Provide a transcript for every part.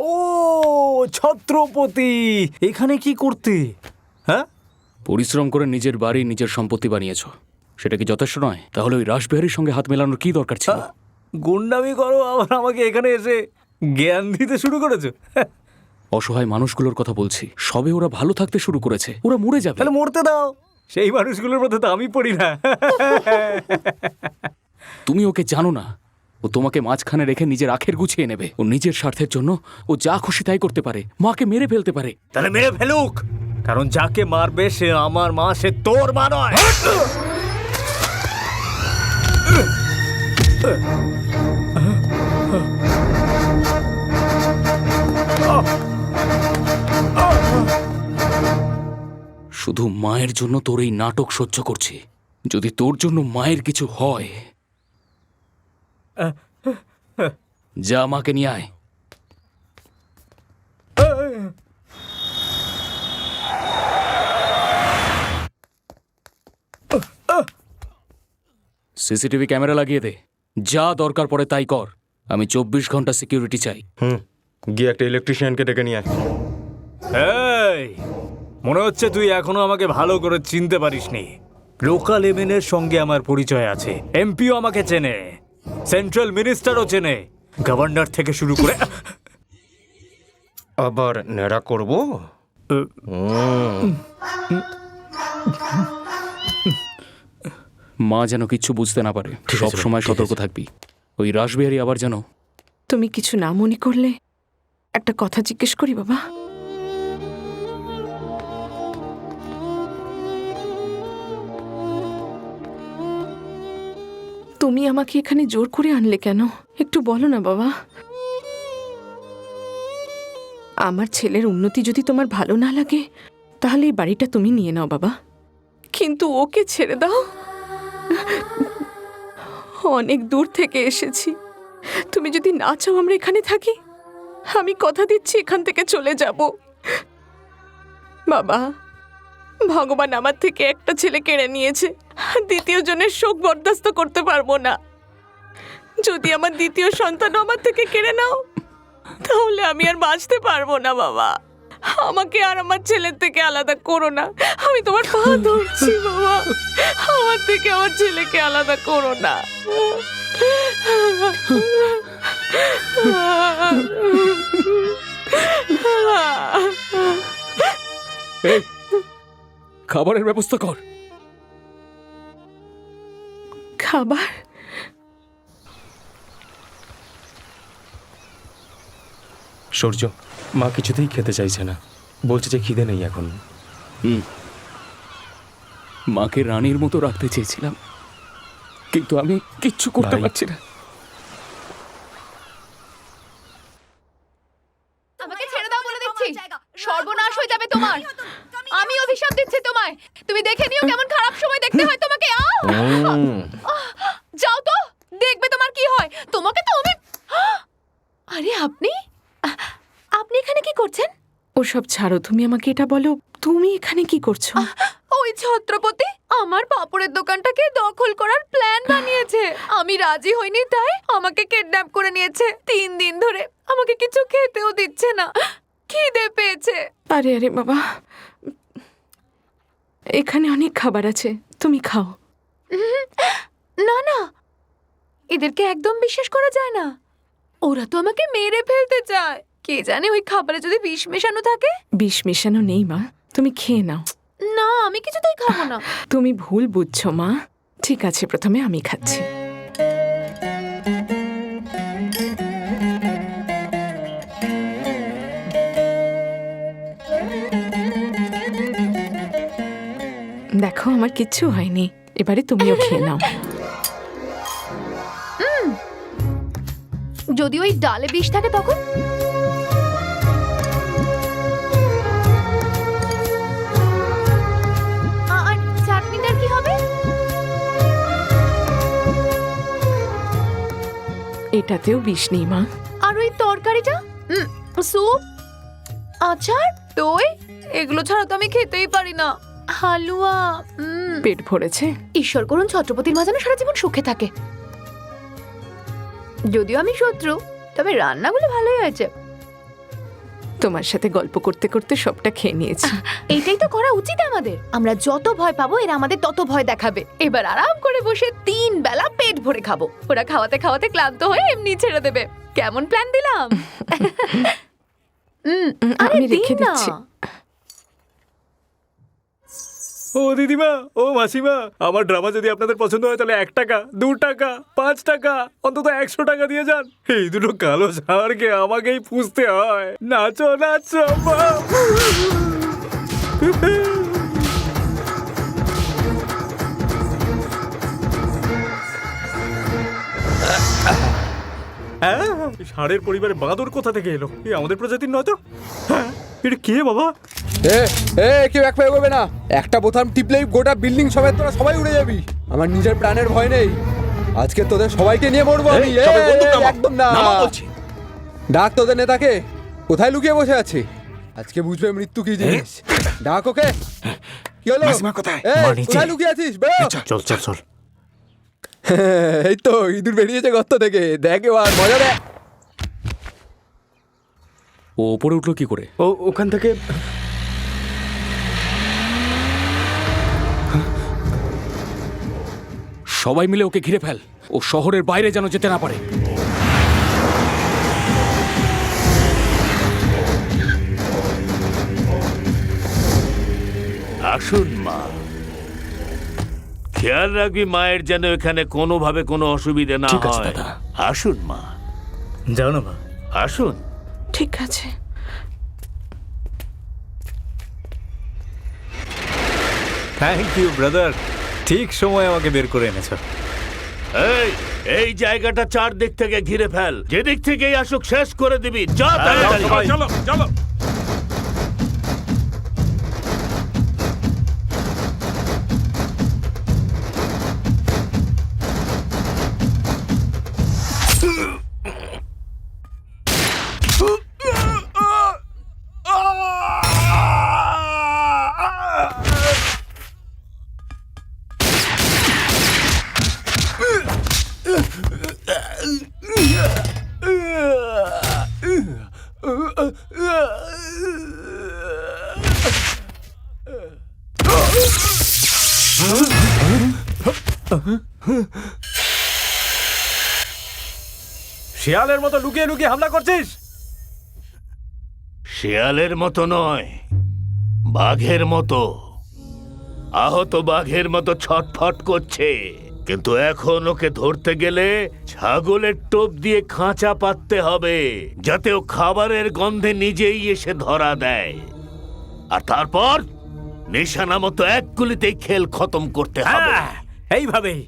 ও ছত্রপতি, এখানে কি করতে? হ্যাঁ, পরিশ্রম করে নিজের বাড়ি নিজের সম্পত্তি বানিয়েছো, সেটা কি যথেষ্ট নয়? তাহলে ওই রাসবিহারীর সঙ্গে হাত মেলানোর কি দরকার ছিল? গুন্ডামি করো আবার আমাকে এখানে এসে জ্ঞান দিতে শুরু করেছো? অসহায় মানুষগুলোর কথা বলছি, সবে ওরা ভালো থাকতে শুরু করেছে, ওরা মরে যাবে। তাহলে মরতে দাও, সেই মানুষগুলোর মধ্যে তো আমি পড়ি না। তুমি ওকে জানো না, ও তোমাকে মাঝখানে রেখে নিজের আখের গুছিয়ে নেবে। ও নিজের স্বার্থের জন্য ও যা খুশি তাই করতে পারে, মাকে মেরে ফেলতে পারে। তাহলে মেরে ফেলুক, কারণ যাকে মারবে সে আমার মা, সে তোর মা নয়। শুধু মায়ের জন্য তোর এই নাটক সহ্য করছি। যদি তোর জন্য মায়ের কিছু হয়, যা মাকে নিয়ে আয়। সিসিটিভি ক্যামেরা লাগিয়ে দে, যা দরকার পড়ে তাই কর। আমি 24 ঘন্টা সিকিউরিটি চাই। গিয়ে একটা ইলেকট্রিশিয়ানকে ডেকে নিয়ে আয়। এই, মনে হচ্ছে তুই এখনো আমাকে ভালো করে চিনতে পারিসনি। লোকাল এমএনএর সঙ্গে আমার পরিচয় আছে, এমপিও আমাকে চেনে, সেন্ট্রাল মিনিস্টারও চেনে, গভর্নর থেকে শুরু করে। আবার নেড়া করবো? মা যেন কিচ্ছু বুঝতে না পারে, সব সময় সতর্ক থাকবি। ওই রাসবিহারী আবার যেন। তুমি কিছু না মনে করলে একটা কথা জিজ্ঞেস করি বাবা? তুমি আমাকে এখানে জোর করে আনলে কেন, একটু বলো না বাবা। আমার ছেলের উন্নতি যদি তোমার ভালো না লাগে তাহলে এই বাড়িটা তুমি নিয়ে নাও বাবা, কিন্তু ওকে ছেড়ে দাও। অনেক দূর থেকে এসেছি, তুমি যদি না চাও আমরা এখানে থাকি, আমি কথা দিচ্ছি এখান থেকে চলে যাব। বাবা, ভগবান আমার থেকে একটা ছেলে কেড়ে নিয়েছে, দ্বিতীয় জনের শোক বরদাস্ত করতে পারবো না। যদি আমার দ্বিতীয় সন্তান আমার থেকে কেড়ে নাও তাহলে আমি আর বাঁচতে পারবো না বাবা। আমাকে আর আমার ছেলের থেকে আলাদা করো না, আমি তোমার পা ধরছি বাবা, আমার থেকে আমার ছেলেকে আলাদা করো না। এই, খাবারের ব্যবস্থা কর। খাবার? সূর্য, মা কিছুতেই খেতে চাইছে না, বলছে যে খিদে নেই এখন। মাকে রানীর মতো রাখতে চেয়েছিলাম, কিন্তু আমি কিচ্ছু করতে ভাই। পারছি না। আমাকে ছেড়ে দাও বলে দিচ্ছি, সর্বনাশ হয়ে যাবে তোমার। আমি অভিশাপ দিচ্ছি তোমায়, তুমি দেখে নিও কেমন খারাপ সময় দেখতে হয় তোমাকে। যাও তো, দেখবে তোমার কি হয়। তোমাকে তো আমি। আরে আপনি আপনি এখানে কি করছেন? ওসব ছাড়ো, তুমি আমাকে এটা বলো, তুমি এখানে কি করছো? ওই ছত্রপতি আমার পাপড়ের দোকানটাকে দখল করার প্ল্যান বানিয়েছে। আমি রাজি হইনি তাই আমাকে কিডন্যাপ করে নিয়েছে। 3 দিন ধরে আমাকে কিছু খেতেও দিচ্ছে না, খিদে পেয়েছে। আরে আরে বাবা, এখানে অনেক খাবার আছে, তুমি খাও। না না, এদেরকে একদম বিশ্বাস করা যায় না। ওরা তো আমাকে মেরে ফেলতে চায়। কে জানে ওই খাবারে যদি বিষ মেশানো থাকে। বিষ মেশানো নেই মা, তুমি খেয়ে নাও। না, আমি কিছুতেই খাবো না। তুমি ভুল বুঝছো মা। ঠিক আছে, প্রথমে আমি খাচ্ছি। দেখো আমার কিচ্ছু হয়নি, এবারে তুমিও খেয়ে নাও। যদি ওই ডালে বিষ থাকে তখন? আর চাটনিটার কি হবে? এটাতেও বিষ নেই মা। আর ওই তরকারিটা, স্যুপ, আচার, দই, এগুলো ছাড়া তো আমি খেতেই পারি না। হালুয়া। পেট ভরেছে? ঈশ্বর করুন ছত্রপতির মা যেন সারা জীবন সুখে থাকে। যদিও আমি শত্রু, তবে রান্নাগুলো ভালোই হয়েছে। তোমার সাথে গল্প করতে করতে সবটা খেয়ে নিয়েছি। এইটাই তো করা উচিত আমাদের। আমরা যত ভয় পাবো এরা আমাদের তত ভয় দেখাবে। এবার আরাম করে বসে 3 বেলা পেট ভরে খাবো। ওরা খাওয়াতে খাওয়াতে ক্লান্ত হয়ে এমনি ছেড়ে দেবে। কেমন প্ল্যান দিলাম? আরে আমি রেখে দিন না। দিচ্ছি। ও দিদিমা, ও মাসিমা, আমার ড্রামা যদি আপনাদের পছন্দ হয় তাহলে 1 টাকা, 2 টাকা, 5 টাকা, অন্তত 100 টাকা দিয়ে যান। এই দুটো কালো ষাঁড়কে আমাকেই পুষতে হয়। নাচো নাচো বাপ। হ্যাঁ, ষাঁড়ের পরিবারে বাঁদর কোথা থেকে এলো? এই আমাদের প্রজাতির নয় তো? হ্যাঁ, এটা কে বাবা? কেউ এক পায়ে করবে না। একটা বোতাম টিপলেই গোটা বিল্ডিং সমেত তোরা সবাই উড়ে যাবি। আমার নিজের প্রাণের ভয় নেই। আজকে তোদের সবাইকে নিয়ে মরবো আমি। একদম না, ডাক তোদের নেতাকে। কোথায় লুকিয়ে বসে আছে? আজকে বুঝবে মৃত্যু কি জিনিস। ডাক ওকে। কি হলো? কোথায় লুকিয়ে আছিস? বেরো। চল চল চল। এই তো ইঁদুর বেরিয়েছে গর্ত থেকে। দেখ এবার মজা দেখ। ও ওপরে উঠলো কি করে? ও ওখান থেকে সবাই মিলে ওকে ঘিরে ফেল। ও শহরের বাইরে যেন যেতে না পারে। আসুন মা, খেয়াল রাখবি মায়ের যেন এখানে কোনোভাবে কোনো অসুবিধা না ঠিক আছে, হয়। দাদা। আসুন মা, যাও না মা। আসুন। ঠিক আছে। থ্যাংক ইউ ব্রাদার, ঠিক সময় আমাকে বের করে এনেছো। এই জায়গাটা চারদিক থেকে ঘিরে ফেল। যেদিক থেকেই আসুক শেষ করে দিবি। যা তাড়াতাড়ি। চলো চলো। শিয়ালের মতো লুকিয়ে লুকিয়ে হামলা করছিস? শিয়ালের মতো নয়, বাঘের মতো। আহত বাঘের মতো ছটফট করছে। কিন্তু এখন ওকে ধরতে গেলে ছাগলের টোপ দিয়ে খাঁচা পাততে হবে, যাতে ও খাবারের গন্ধে নিজেই এসে ধরা দেয়। আর তারপর নিশানা মতো এক গুলিতেই খেল খতম করতে হবে। হ্যাঁ, এইভাবেই,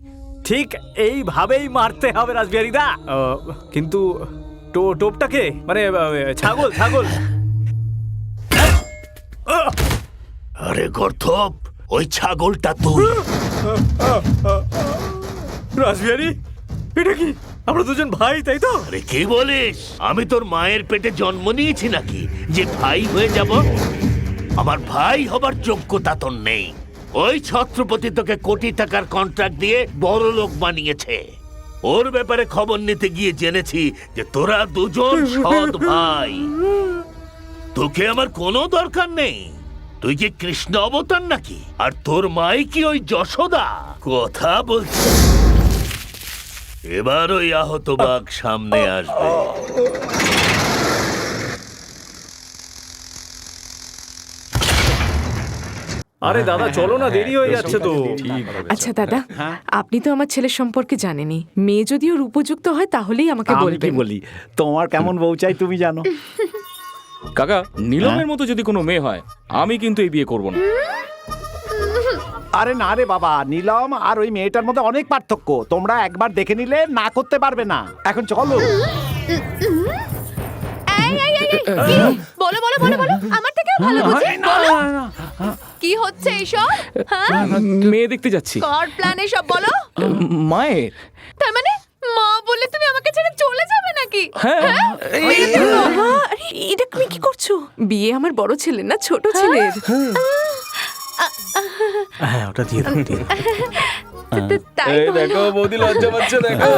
ঠিক এইভাবেই মারতে হবে রাসবিহারী দা। কিন্তু টোপটাকে, মানে ছাগল ছাগল। আরে গর্ধপ, ওই ছাগলটা তুই। রাসবিহারী, এটা কি? আমরা দুজন ভাই, তাই তো? আরে কি বলিস? আমি তোর মায়ের পেটে জন্ম নিয়েছি নাকি যে ভাই হয়ে যাব? আমার ভাই হবার যোগ্যতা তোর নেই। ওই ছত্রপতি তোকে কোটি টাকার কন্ট্রাক্ট দিয়ে বড় লোক বানিয়েছে। ওর ব্যাপারে খবর নিতে গিয়ে জেনেছি যে তোরা দুজন সৎ ভাই। তোকে আমার কোনো দরকার নেই। তুই কি কৃষ্ণ অবতার নাকি? আর তোর মাই কি ওই যশোদা? কথা বলছি। এবার ওই আহত বাঘ সামনে আসবে। আরে দাদা চলো না, দেরি হয়ে যাচ্ছে তো। আচ্ছা দাদা, আপনি তো আমার ছেলের সম্পর্কে জানেনই। মেয়ে যদি ওর উপযুক্ত হয় তাহলেই আমাকে আমি কি বলবেন। বলি, তোমার কেমন বউ চাই তুমি জানো। কাকা, নীলমের মতো যদি কোনো মেয়ে হয়, আমি কিন্তু এই বিয়ে করব না। আরে না রে বাবা, নীলম আর ওই মেয়েটার মধ্যে অনেক পার্থক্য। তোমরা একবার দেখে নিলে না করতে পারবে না। এখন চলো। কি? বলো বলো বলো বলো, আমার থেকেও ভালো বুঝি। বলো। কি হচ্ছে এইসব? হ্যাঁ, মেয়ে দেখতে যাচ্ছি। কার প্ল্যান এসব বলো? মায়ের। তার মানে মা বলে তুমি আমাকে ছেড়ে চলে যাবে নাকি? হ্যাঁ। আরে, এটা তুমি কি করছো? বিয়ে আমার বড় ছেলে না ছোট ছেলের। হ্যাঁ, ওটা দিয়ে দাও, দিয়ে দাও। তাই তো দেখো বৌদি লজ্জা পাচ্ছে, দেখো।